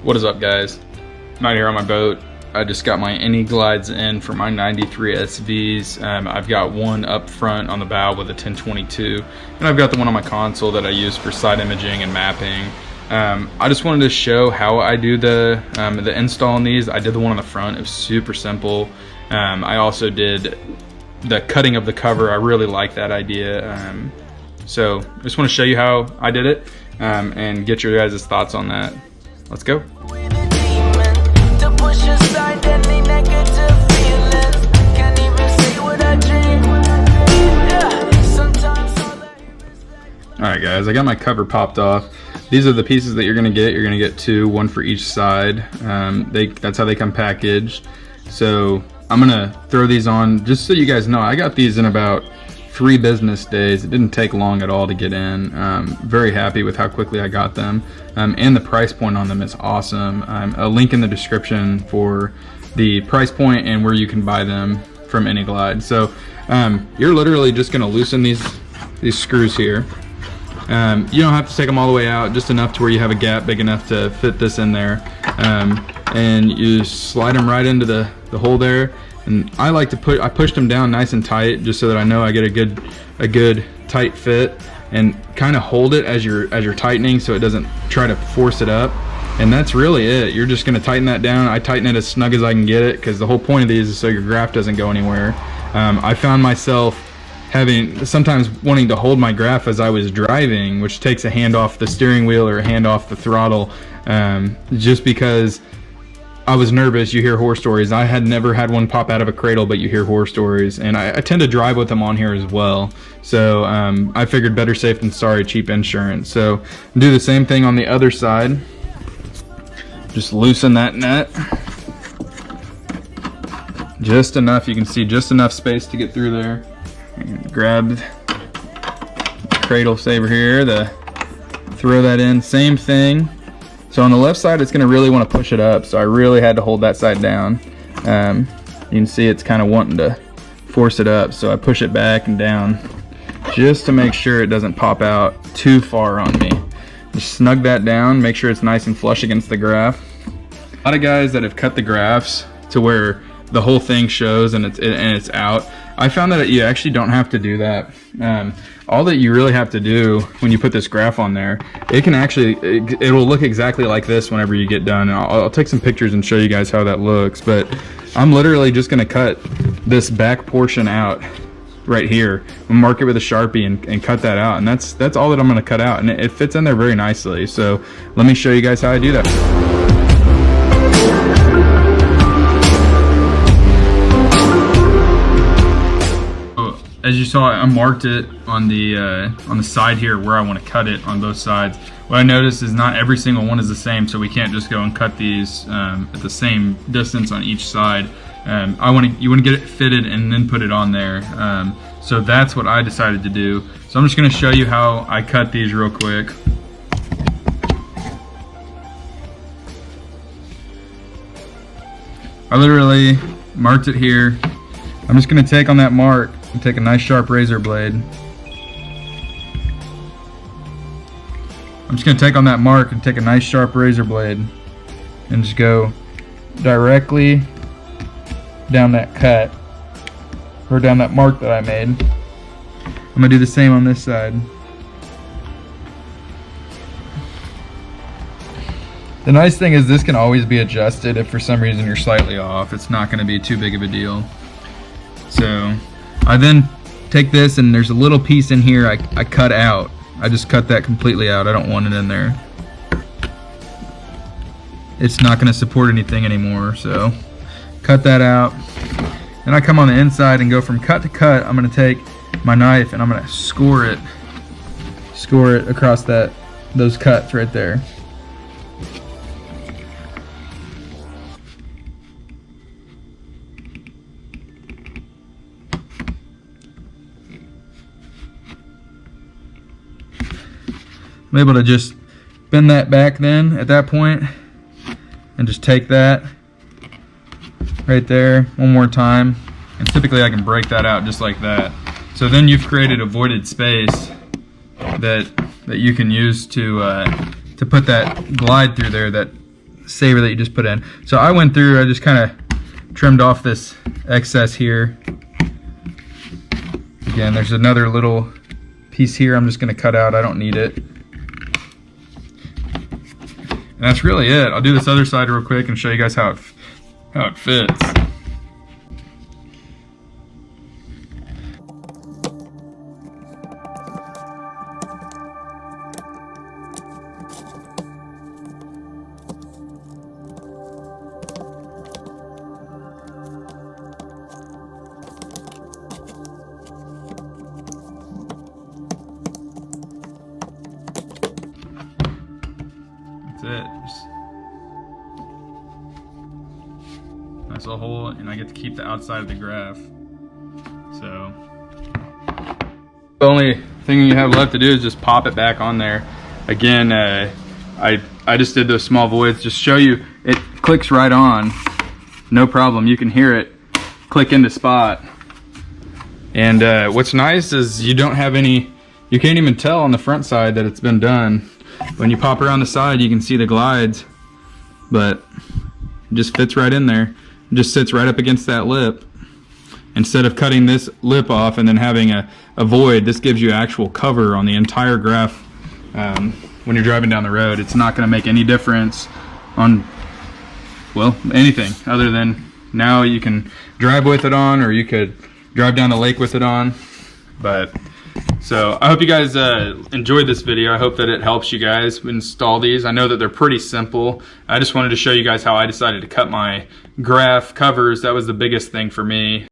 What is up, guys? I'm out here on my boat. I just got my Any glides in for my 93 SVs. I've got one up front on the bow with a 1022, and I've got the one on my console that I use for side imaging and mapping. I just wanted to show how I do the install on these. I did the one on the front. It was super simple. I also did the cutting of the cover. I really like that idea. So I just want to show you how I did it and get your guys' thoughts on that. Let's go. Alright guys, I got my cover popped off. These are the pieces that you're gonna get. You're gonna get two, one for each side. That's how they come packaged. So I'm gonna throw these on just so you guys know. I got these in about 3 business days. It didn't take long at all to get in. Very happy with how quickly I got them. And the price point on them is awesome. A link in the description for the price point and where you can buy them from Any Glide. So you're literally just gonna loosen these screws here. You don't have to take them all the way out, just enough to where you have a gap big enough to fit this in there. And you slide them right into the hole there. And I like to I pushed them down nice and tight just so that I know I get a good tight fit, and kind of hold it as you're tightening so it doesn't try to force it up. And that's really it. You're just gonna tighten that down. I tighten it as snug as I can get it because the whole point of these is so your graph doesn't go anywhere. I found myself sometimes wanting to hold my graph as I was driving, which takes a hand off the steering wheel or a hand off the throttle, just because I was nervous. You hear horror stories. I had never had one pop out of a cradle, but you hear horror stories, and I tend to drive with them on here as well. So I figured better safe than sorry, cheap insurance. So do the same thing on the other side. Just loosen that nut. Just enough, you can see just enough space to get through there. And grab the cradle saver here, throw that in, same thing. So on the left side, it's going to really want to push it up, so I really had to hold that side down. You can see it's kind of wanting to force it up, so I push it back and down just to make sure it doesn't pop out too far on me. Just snug that down, make sure it's nice and flush against the graph. A lot of guys that have cut the graphs to where the whole thing shows and it's out. I found that you actually don't have to do that. All that you really have to do when you put this graph on there, it will look exactly like this whenever you get done. And I'll take some pictures and show you guys how that looks. But I'm literally just gonna cut this back portion out right here, mark it with a Sharpie and cut that out. And that's all that I'm gonna cut out. And it fits in there very nicely. So let me show you guys how I do that. As you saw, I marked it on the side here where I want to cut it on both sides. What I noticed is not every single one is the same, so we can't just go and cut these at the same distance on each side. You want to get it fitted and then put it on there. So that's what I decided to do. So I'm just going to show you how I cut these real quick. I literally marked it here. I'm just going to take on that mark and take a nice sharp razor blade. I'm just going to take on that mark and take a nice sharp razor blade and just go directly down that cut, or down that mark that I made. I'm going to do the same on this side. The nice thing is this can always be adjusted if for some reason you're slightly off. It's not going to be too big of a deal. So I then take this, and there's a little piece in here I cut out. I just cut that completely out. I don't want it in there. It's not going to support anything anymore, so cut that out. Then I come on the inside and go from cut to cut. I'm going to take my knife and I'm going to score it across those cuts right there. I'm able to just bend that back then at that point and just take that right there one more time, and typically I can break that out just like that. So then you've created a voided space that you can use to put that glide through there that saver that you just put in. So I went through, I just kind of trimmed off this excess here. Again, there's another little piece here I'm just going to cut out. I don't need it. And that's really it. I'll do this other side real quick and show you guys how it fits. That's it. Just nice little hole, and I get to keep the outside of the graph. So the only thing you have left to do is just pop it back on there. Again, I just did those small voids just show you it clicks right on, no problem. You can hear it click into spot. And what's nice is you don't have any, you can't even tell on the front side that it's been done. When you pop around the side, you can see the glides, but it just fits right in there. It just sits right up against that lip. Instead of cutting this lip off and then having a void, this gives you actual cover on the entire graph. When you're driving down the road, it's not going to make any difference on, well, anything other than now you can drive with it on, or you could drive down the lake with it on. But so I hope you guys enjoyed this video. I hope that it helps you guys install these. I know that they're pretty simple. I just wanted to show you guys how I decided to cut my graph covers. That was the biggest thing for me.